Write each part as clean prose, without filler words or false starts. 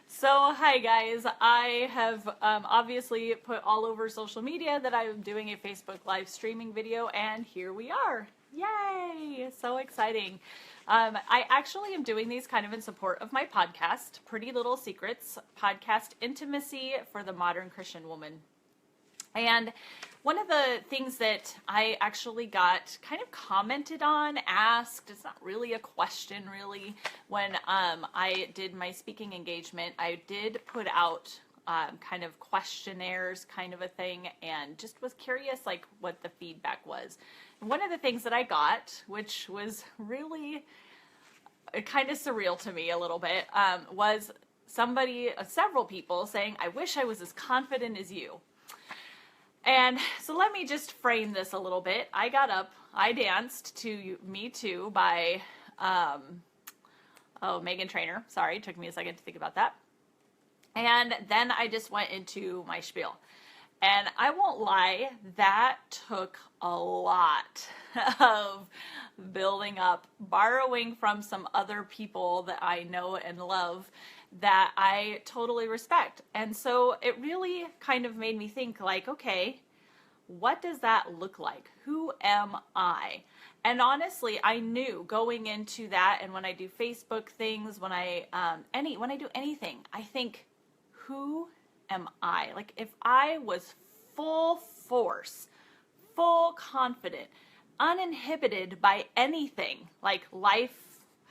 So, hi guys. I have obviously put all over social media that I'm doing a Facebook live streaming video, and here we are. Yay! So exciting. I actually am doing these kind of in support of my podcast, Pretty Little Secrets, podcast intimacy for the modern Christian woman. And one of the things that I actually got kind of commented on, asked, it's not really a question really, when I did my speaking engagement, I did put out kind of questionnaires kind of a thing, and just was curious like what the feedback was. And one of the things that I got, which was really kind of surreal to me a little bit, was several people saying, I wish I was as confident as you. And so let me just frame this a little bit. I got up, I danced to Me Too by, Meghan Trainor. Sorry, it took me a second to think about that. And then I just went into my spiel. And I won't lie, that took a lot of building up, borrowing from some other people that I know and love that I totally respect. And so it really kind of made me think like, okay, what does that look like? Who am I? And honestly, I knew going into that, and when I do Facebook things, when I do anything, I think, who am I? Like if I was full force, full confident, uninhibited by anything, like life,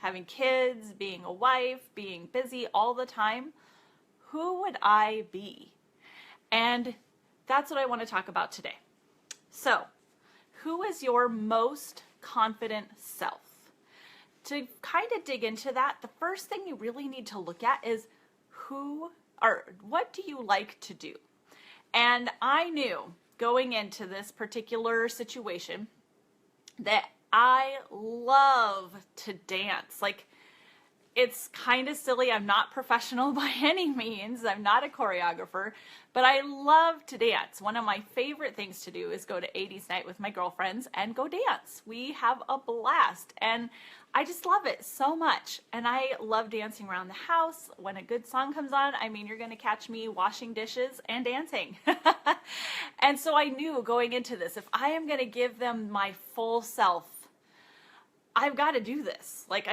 having kids, being a wife, being busy all the time, who would I be? And that's what I want to talk about today. So, who is your most confident self? To kind of dig into that, the first thing you really need to look at is what do you like to do? And I knew going into this particular situation that I love to dance. Like, it's kind of silly. I'm not professional by any means. I'm not a choreographer, but I love to dance. One of my favorite things to do is go to 80s night with my girlfriends and go dance. We have a blast, and I just love it so much. And I love dancing around the house. When a good song comes on, I mean, you're going to catch me washing dishes and dancing. And so I knew going into this, if I am going to give them my full self, I've got to do this. Like,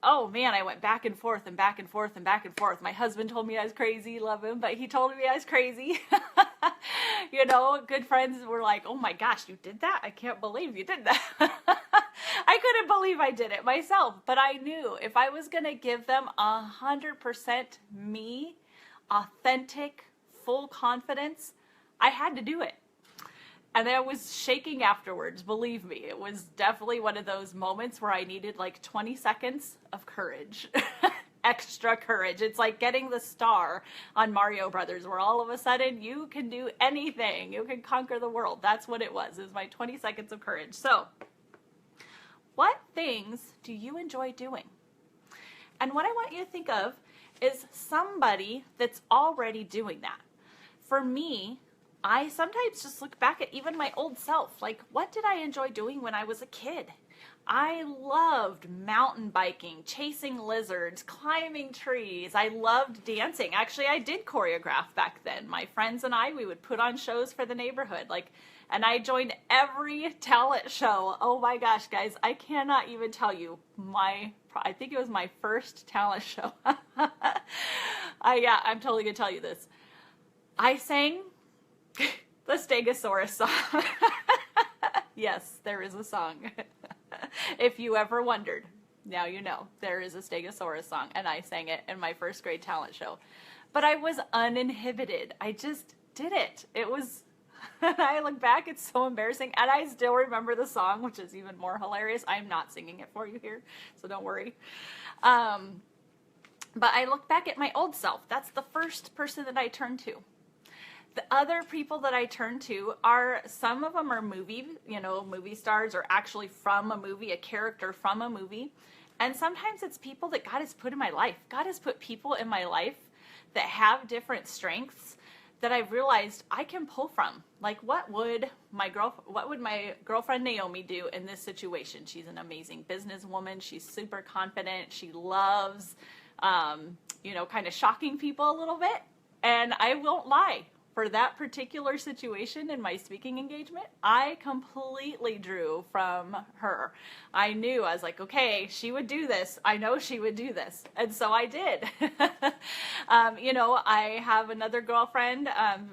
oh man, I went back and forth and back and forth and back and forth. My husband told me I was crazy, love him, but he told me I was crazy. You know, good friends were like, oh my gosh, you did that? I can't believe you did that. I couldn't believe I did it myself, but I knew if I was going to give them 100% me, authentic, full confidence, I had to do it. And I was shaking afterwards, believe me. It was definitely one of those moments where I needed like 20 seconds of courage. Extra courage. It's like getting the star on Mario Brothers, where all of a sudden you can do anything. You can conquer the world. That's what it was. It was my 20 seconds of courage. So, what things do you enjoy doing? And what I want you to think of is somebody that's already doing that. For me, I sometimes just look back at even my old self. Like, what did I enjoy doing when I was a kid? I loved mountain biking, chasing lizards, climbing trees. I loved dancing. Actually, I did choreograph back then. My friends and I, we would put on shows for the neighborhood. And I joined every talent show. Oh my gosh, guys, I cannot even tell you I think it was my first talent show. I'm totally gonna tell you this. I sang the Stegosaurus song. Yes, there is a song. If you ever wondered, now you know, there is a Stegosaurus song, and I sang it in my first grade talent show. But I was uninhibited. I just did it. It was, I look back, it's so embarrassing, and I still remember the song, which is even more hilarious. I'm not singing it for you here, so don't worry. But I look back at my old self. That's the first person that I turned to. The other people that I turn to are, some of them are movie stars, or actually from a movie, a character from a movie. And sometimes it's people that God has put in my life. God has put people in my life that have different strengths that I've realized I can pull from. Like, what would my girlfriend Naomi do in this situation? She's an amazing businesswoman. She's super confident. She loves kind of shocking people a little bit. And I won't lie, for that particular situation in my speaking engagement, I completely drew from her. I knew, I was like, okay, she would do this. I know she would do this. And so I did. I have another girlfriend.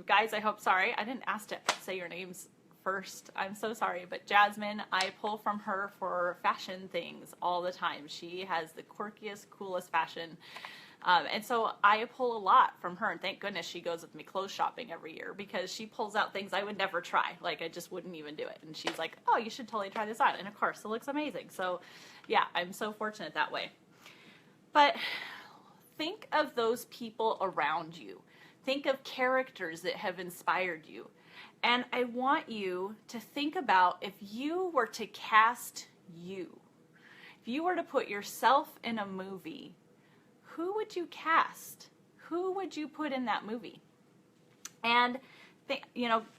Guys, sorry, I didn't ask to say your names first. I'm so sorry. But Jasmine, I pull from her for fashion things all the time. She has the quirkiest, coolest fashion. And so I pull a lot from her, and thank goodness she goes with me clothes shopping every year, because she pulls out things I would never try. Like, I just wouldn't even do it. And she's like, oh, you should totally try this on. And of course, it looks amazing. So yeah, I'm so fortunate that way. But think of those people around you. Think of characters that have inspired you. And I want you to think about, if you were to cast you, if you were to put yourself in a movie, who would you cast? Who would you put in that movie? And,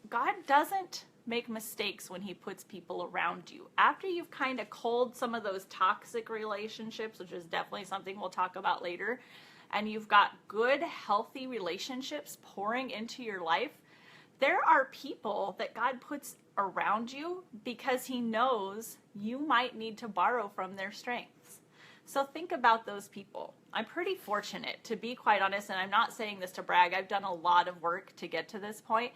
God doesn't make mistakes when he puts people around you. After you've kind of culled some of those toxic relationships, which is definitely something we'll talk about later, and you've got good, healthy relationships pouring into your life, there are people that God puts around you because he knows you might need to borrow from their strengths. So think about those people. I'm pretty fortunate, to be quite honest, and I'm not saying this to brag. I've done a lot of work to get to this point.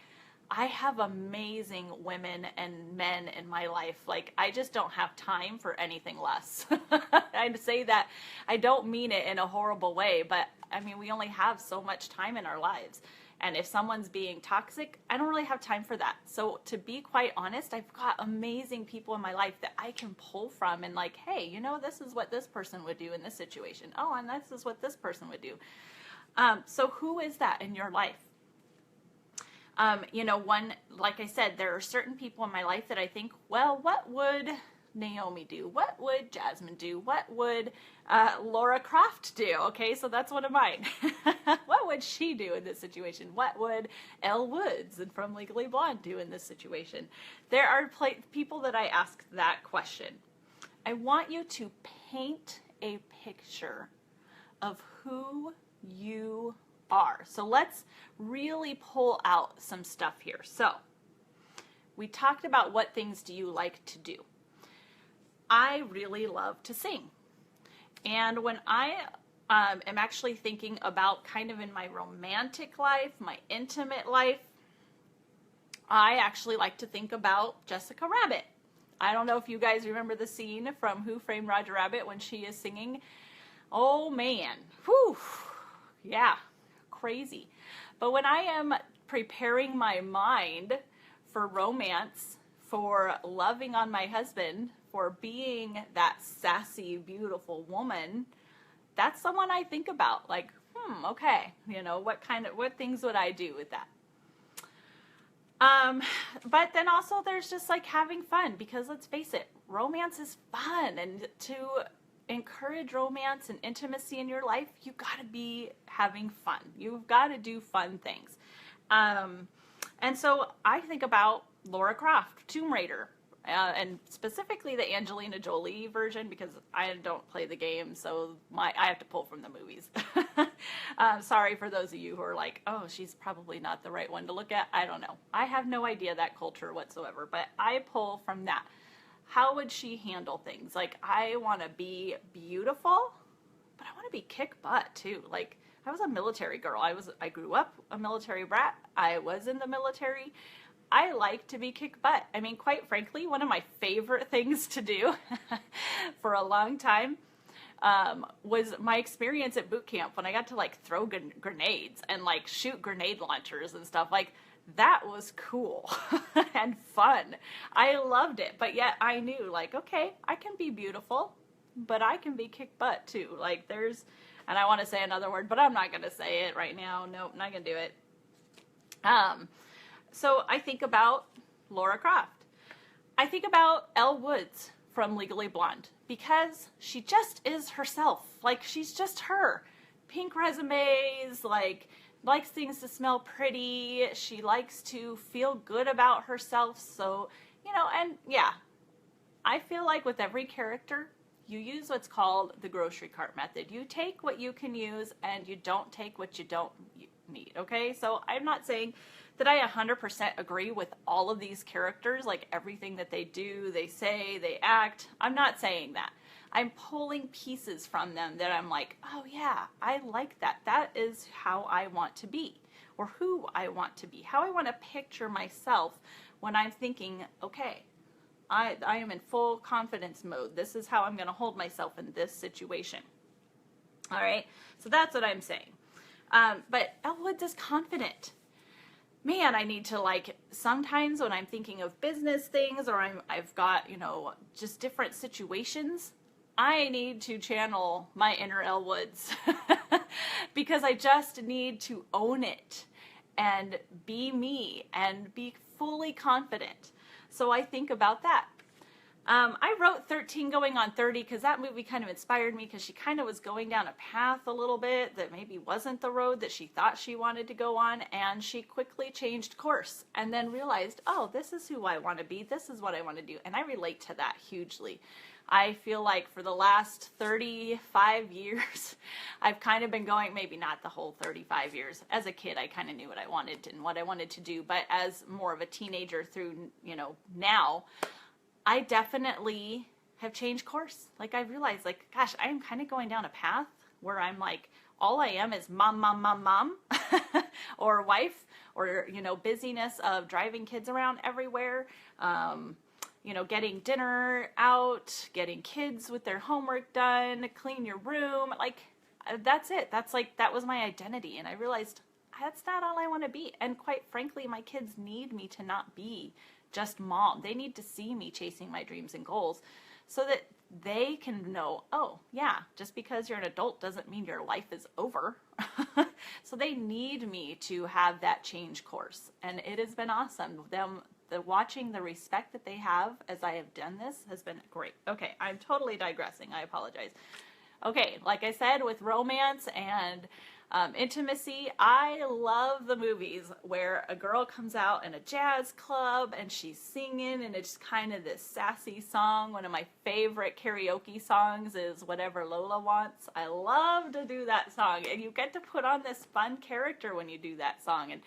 I have amazing women and men in my life. Like, I just don't have time for anything less. I say that, I don't mean it in a horrible way, but I mean, we only have so much time in our lives. And if someone's being toxic, I don't really have time for that. So to be quite honest, I've got amazing people in my life that I can pull from and like, hey, this is what this person would do in this situation. Oh, and this is what this person would do. So who is that in your life? Like I said, there are certain people in my life that I think, well, what would Naomi do? What would Jasmine do? What would Laura Croft do? Okay, so that's one of mine. What would she do in this situation? What would Elle Woods and from Legally Blonde do in this situation? There are people that I ask that question. I want you to paint a picture of who you are. So let's really pull out some stuff here. So we talked about what things do you like to do. I really love to sing. And when I am actually thinking about kind of in my romantic life, my intimate life, I actually like to think about Jessica Rabbit. I don't know if you guys remember the scene from Who Framed Roger Rabbit when she is singing. Oh man, whew, yeah, crazy. But when I am preparing my mind for romance, for loving on my husband, for being that sassy, beautiful woman, that's someone I think about. Like, okay, what things would I do with that? But then also there's just like having fun, because let's face it, romance is fun, and to encourage romance and intimacy in your life, you gotta be having fun. You've got to do fun things. And so I think about Laura Croft, Tomb Raider. And specifically the Angelina Jolie version, because I don't play the game, so I have to pull from the movies. Sorry for those of you who are like, oh, she's probably not the right one to look at. I don't know. I have no idea that culture whatsoever, but I pull from that. How would she handle things? Like, I want to be beautiful, but I want to be kick butt too. Like, I was a military girl. I grew up a military brat. I was in the military. I like to be kick butt. I mean, quite frankly, one of my favorite things to do for a long time was my experience at boot camp when I got to like throw grenades and like shoot grenade launchers and stuff. Like, that was cool and fun. I loved it. But yet I knew, like, okay, I can be beautiful, but I can be kick butt too. Like, and I want to say another word, but I'm not going to say it right now. Nope, not going to do it. So I think about Laura Croft. I think about Elle Woods from Legally Blonde, because she just is herself. Like, she's just her. Pink resumes, like, likes things to smell pretty. She likes to feel good about herself. So, and yeah, I feel like with every character, you use what's called the grocery cart method. You take what you can use and you don't take what you don't need, okay? So I'm not saying that I 100% agree with all of these characters, like everything that they do, they say, they act. I'm not saying that. I'm pulling pieces from them that I'm like, oh yeah, I like that. That is how I want to be, or who I want to be, how I want to picture myself when I'm thinking, okay, I am in full confidence mode. This is how I'm going to hold myself in this situation. All right, so that's what I'm saying. But Elle Woods is confident. Man, I need to, like, sometimes when I'm thinking of business things or I've got, you know, just different situations, I need to channel my inner Elle Woods because I just need to own it and be me and be fully confident. So I think about that. I wrote 13 going on 30 because that movie kind of inspired me, because she kind of was going down a path a little bit that maybe wasn't the road that she thought she wanted to go on, and she quickly changed course and then realized, oh, this is who I want to be. This is what I want to do. And I relate to that hugely. I feel like for the last 35 years, I've kind of been going, maybe not the whole 35 years. As a kid, I kind of knew what I wanted and what I wanted to do. But as more of a teenager through, you know, now, I definitely have changed course. Like, I realized, like, gosh, I'm kind of going down a path where I'm like, all I am is mom, mom, mom, mom, or wife, or, you know, busyness of driving kids around everywhere, you know, getting dinner out, getting kids with their homework done, clean your room. Like, that's it. That's like, that was my identity. And I realized that's not all I want to be. And quite frankly, my kids need me to not be just mom. They need to see me chasing my dreams and goals so that they can know, oh yeah, just because you're an adult doesn't mean your life is over. So they need me to have that change course. And it has been awesome. Watching the respect that they have as I have done this has been great. Okay, I'm totally digressing. I apologize. Okay, like I said, with romance and intimacy, I love the movies where a girl comes out in a jazz club and she's singing and it's kind of this sassy song. One of my favorite karaoke songs is Whatever Lola Wants. I love to do that song, and you get to put on this fun character when you do that song, and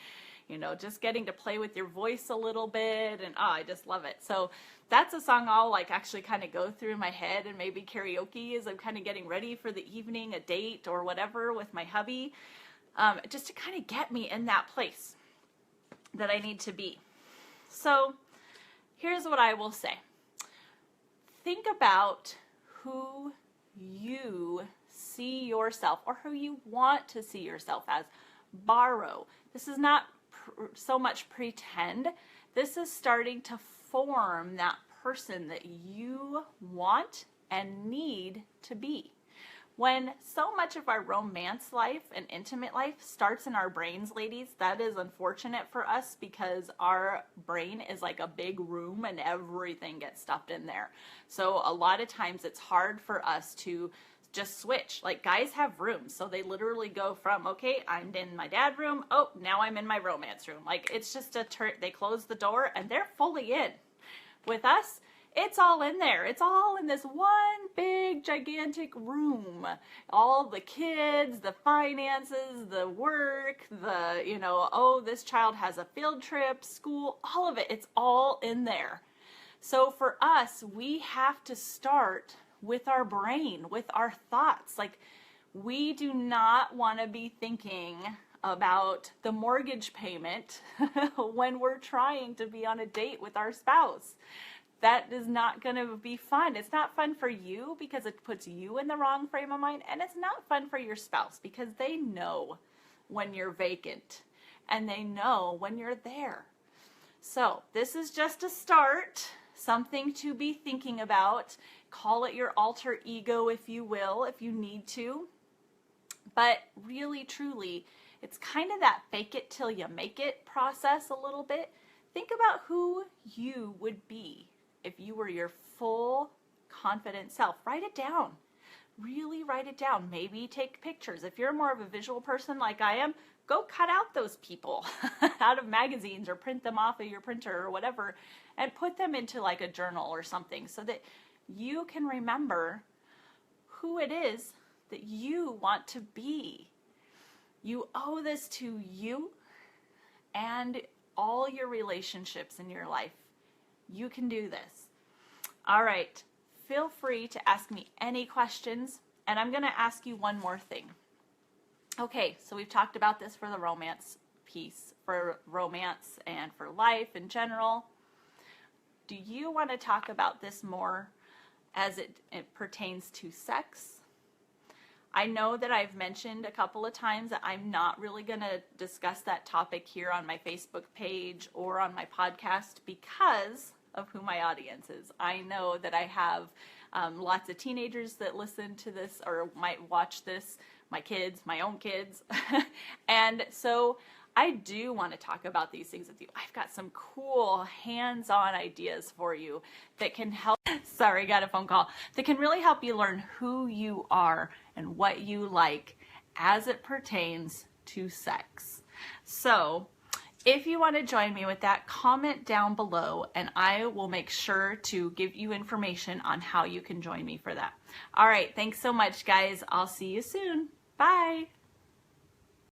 you know, just getting to play with your voice a little bit, and oh, I just love it. So that's a song I'll like actually kind of go through in my head and maybe karaoke as I'm kind of getting ready for the evening, a date or whatever with my hubby, just to kind of get me in that place that I need to be. So here's what I will say. Think about who you see yourself, or who you want to see yourself as. Borrow. This is not so much pretend. This is starting to form that person that you want and need to be. When so much of our romance life and intimate life starts in our brains, ladies, that is unfortunate for us, because our brain is like a big room and everything gets stuffed in there. So a lot of times it's hard for us to just switch. Like, guys have rooms, so they literally go from, okay, I'm in my dad room, oh, now I'm in my romance room. Like, it's just a turn. They close the door and they're fully in. With us, it's all in there. It's all in this one big gigantic room. All the kids, the finances, the work, the, you know, oh, this child has a field trip, school, all of it. It's all in there. So for us, we have to start with our brain, with our thoughts. Like, we do not want to be thinking about the mortgage payment when we're trying to be on a date with our spouse. That is not going to be fun. It's not fun for you because it puts you in the wrong frame of mind, and it's not fun for your spouse because they know when you're vacant and they know when you're there. So this is just a start, something to be thinking about. Call it your alter ego, if you will, if you need to. But really, truly, it's kind of that fake it till you make it process a little bit. Think about who you would be if you were your full, confident self. Write it down. Really write it down. Maybe take pictures. If you're more of a visual person like I am, go cut out those people out of magazines or print them off of your printer or whatever and put them into like a journal or something so that you can remember who it is that you want to be. You owe this to you and all your relationships in your life. You can do this. All right, feel free to ask me any questions, and I'm going to ask you one more thing. Okay, so we've talked about this for the romance piece, for romance and for life in general. Do you want to talk about this more as it pertains to sex? I know that I've mentioned a couple of times that I'm not really going to discuss that topic here on my Facebook page or on my podcast because of who my audience is. I know that I have lots of teenagers that listen to this or might watch this, my kids, my own kids. And so I do want to talk about these things with you. I've got some cool hands-on ideas for you that can help. Sorry, got a phone call. That can really help you learn who you are and what you like as it pertains to sex. So if you want to join me with that, comment down below and I will make sure to give you information on how you can join me for that. All right, thanks so much, guys. I'll see you soon. Bye.